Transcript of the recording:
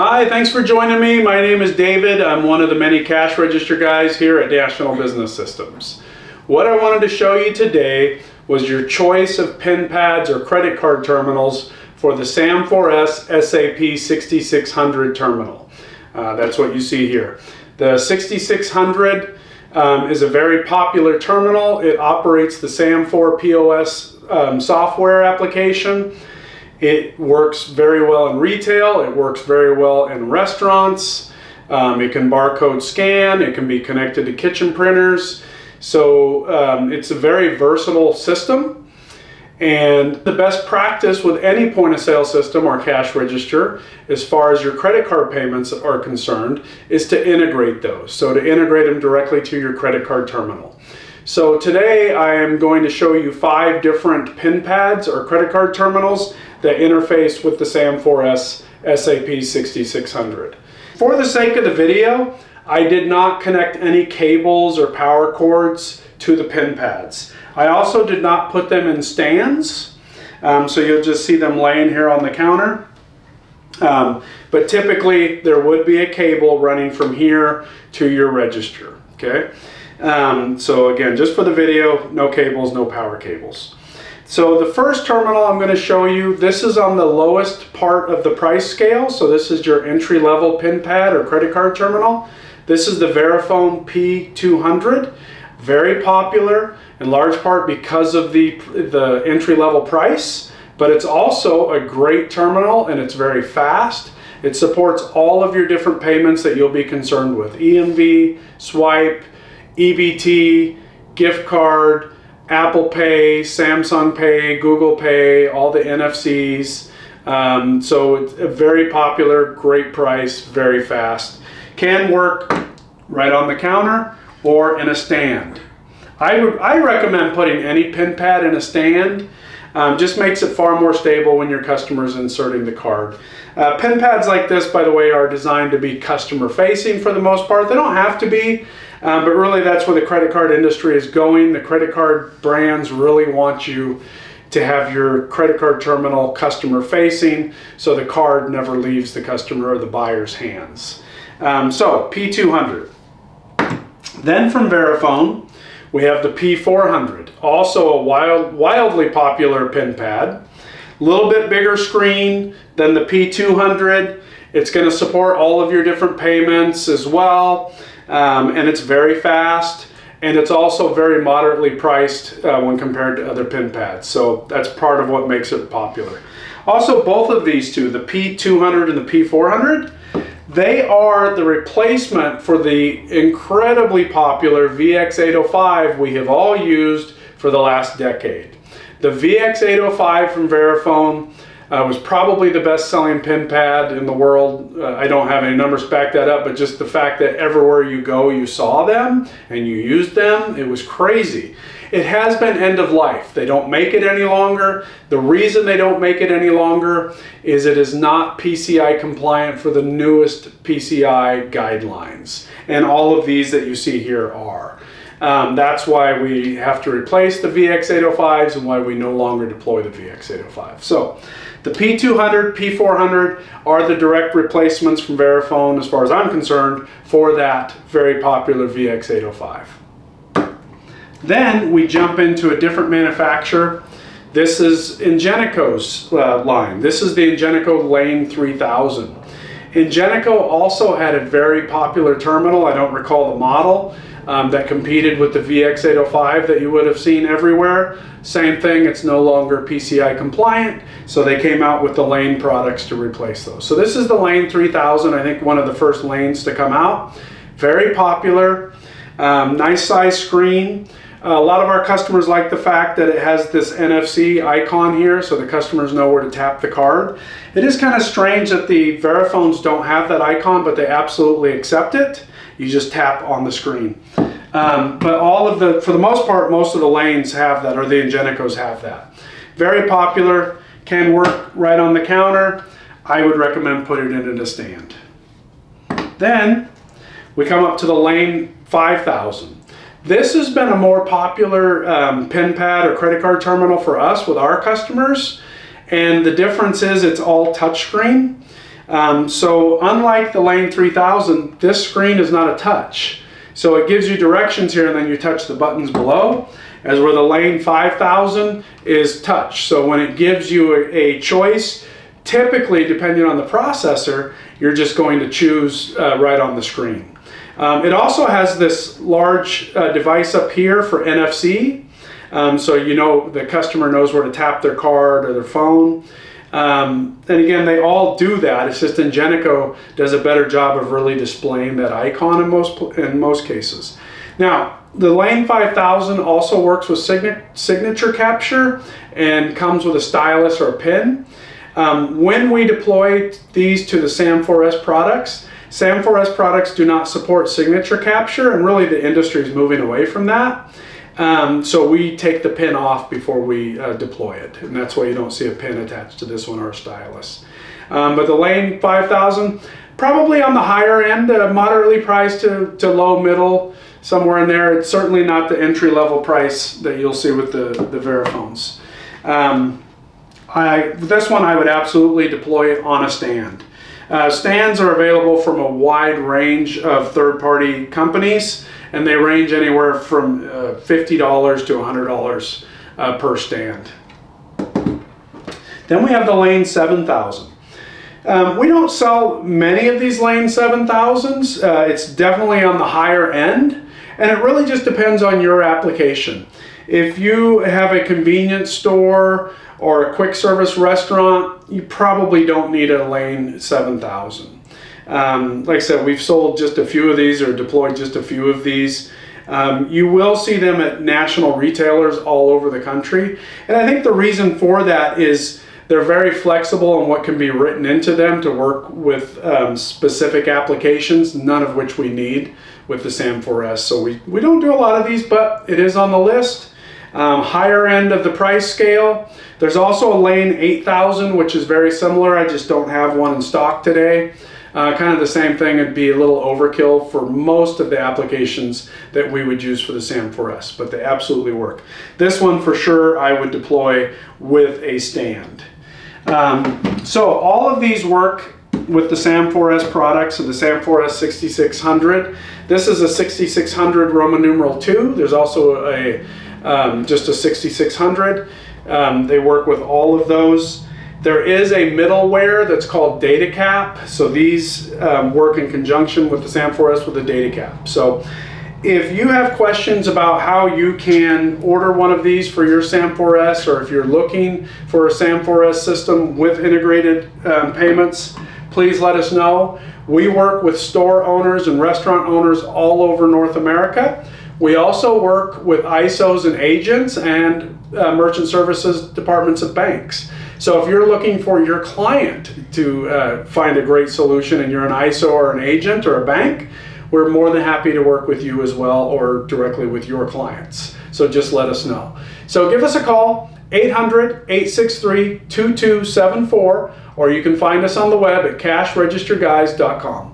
Hi, thanks for joining me. My name is David. I'm one of the many cash register guys here at National Business Systems. What I wanted to show you today was your choice of PIN pads or credit card terminals for the SAM4s SAP-6600 terminal. That's what you see here. The 6600 is a very popular terminal. It operates the SAM4 POS software application. It works very well in retail. It works very well in restaurants. It can barcode scan. It can be connected to kitchen printers. So it's a very versatile system. And the best practice with any point of sale system or cash register, as far as your credit card payments are concerned, is to integrate those. So to integrate them directly to your credit card terminal. So today I am going to show you 5 different PIN pads or credit card terminals that interface with the SAM4s SAP-6600. For the sake of the video, I did not connect any cables or power cords to the PIN pads. I also did not put them in stands, so you'll just see them laying here on the counter. But typically there would be a cable running from here to your register, okay? So again, just for the video, no cables, no power cables. So the first terminal I'm going to show you, this is on the lowest part of the price scale. So this is your entry-level PIN pad or credit card terminal. This is the Verifone P200. Very popular in large part because of the entry-level price, but it's also a great terminal and it's very fast. It supports all of your different payments that you'll be concerned with: EMV, swipe, EBT, gift card, Apple Pay, Samsung Pay, Google Pay, all the NFCs. So it's a very popular, great price, very fast. Can work right on the counter or in a stand. I recommend putting any PIN pad in a stand. Just makes it far more stable when your customer's inserting the card. PIN pads like this, by the way, are designed to be customer facing for the most part. They don't have to be, but really that's where the credit card industry is going. The credit card brands really want you to have your credit card terminal customer facing, so the card never leaves the customer or the buyer's hands. So P200. Then from Verifone, we have the P400, also a wildly popular PIN pad. A little bit bigger screen than the P200. It's going to support all of your different payments as well, and it's very fast, and it's also very moderately priced when compared to other PIN pads. So that's part of what makes it popular. Also, both of these two, the P200 and the P400, they are the replacement for the incredibly popular VX805 we have all used for the last decade. The VX805 from Verifone was probably the best-selling PIN pad in the world. I don't have any numbers to back that up, but just the fact that everywhere you go you saw them and you used them, it was crazy. It has been end of life. They don't make it any longer. The reason they don't make it any longer is it is not PCI compliant for the newest PCI guidelines. And all of these that you see here are. That's why we have to replace the VX805s and why we no longer deploy the VX805. So the P200, P400 are the direct replacements from Verifone, as far as I'm concerned, for that very popular VX805. Then we jump into a different manufacturer. This is Ingenico's line. This is the Ingenico Lane 3000. Ingenico also had a very popular terminal, I don't recall the model, that competed with the VX805 that you would have seen everywhere. Same thing, it's no longer PCI compliant, so they came out with the Lane products to replace those. So this is the Lane 3000, I think one of the first lanes to come out. Very popular, nice size screen. A lot of our customers like the fact that it has this NFC icon here, so the customers know where to tap the card. It is kind of strange that the Verifones don't have that icon, but they absolutely accept it. You just tap on the screen. But all of the, for the most part, most of the lanes have that, or the Ingenicos have that. Very popular, can work right on the counter. I would recommend putting it in a stand. Then we come up to the Lane 5000. This has been a more popular PIN pad or credit card terminal for us with our customers, and the difference is it's all touchscreen. So unlike the Lane 3000, this screen is not a touch. So it gives you directions here and then you touch the buttons below, as where the Lane 5000 is touch. So when it gives you a choice, typically depending on the processor, you're just going to choose right on the screen. It also has this large device up here for NFC. So you know the customer knows where to tap their card or their phone. And again, they all do that. It's just Ingenico does a better job of really displaying that icon in most cases. Now, the Lane 5000 also works with signature capture and comes with a stylus or a pin. When we deploy these to the SAM4s products, SAM4s products do not support signature capture, and really the industry is moving away from that. So we take the pin off before we deploy it, and that's why you don't see a pin attached to this one or a stylus. But the Lane 5000, probably on the higher end, moderately priced to low middle, somewhere in there. It's certainly not the entry-level price that you'll see with the Verifones. This one I would absolutely deploy on a stand. Stands are available from a wide range of third-party companies, and they range anywhere from $50 to $100 per stand. Then we have the Lane 7000. We don't sell many of these Lane 7000s. It's definitely on the higher end, and it really just depends on your application. If you have a convenience store or a quick service restaurant, you probably don't need a Lane 7000. Like I said, we've sold just a few of these or deployed just a few of these. You will see them at national retailers all over the country. And I think the reason for that is they're very flexible in what can be written into them to work with specific applications, none of which we need with the SAM4s. So we don't do a lot of these, but it is on the list. Higher end of the price scale. There's also a Lane 8000, which is very similar. I just don't have one in stock today. Kind of the same thing. It'd be a little overkill for most of the applications that we would use for the SAM4s, but they absolutely work. This one for sure I would deploy with a stand. So all of these work with the SAM4s products, so the SAM4s 6600. This is a 6600 Roman numeral 2. There's also a just a 6600. They work with all of those. There is a middleware that's called data cap. So these work in conjunction with the SAM4s with a data cap. So if you have questions about how you can order one of these for your SAM4s, or if you're looking for a SAM4s system with integrated payments, please let us know. We work with store owners and restaurant owners all over North America. We also work with ISOs and agents and merchant services departments of banks. So if you're looking for your client to find a great solution and you're an ISO or an agent or a bank, we're more than happy to work with you as well, or directly with your clients. So just let us know. So give us a call, 800-863-2274, or you can find us on the web at cashregisterguys.com.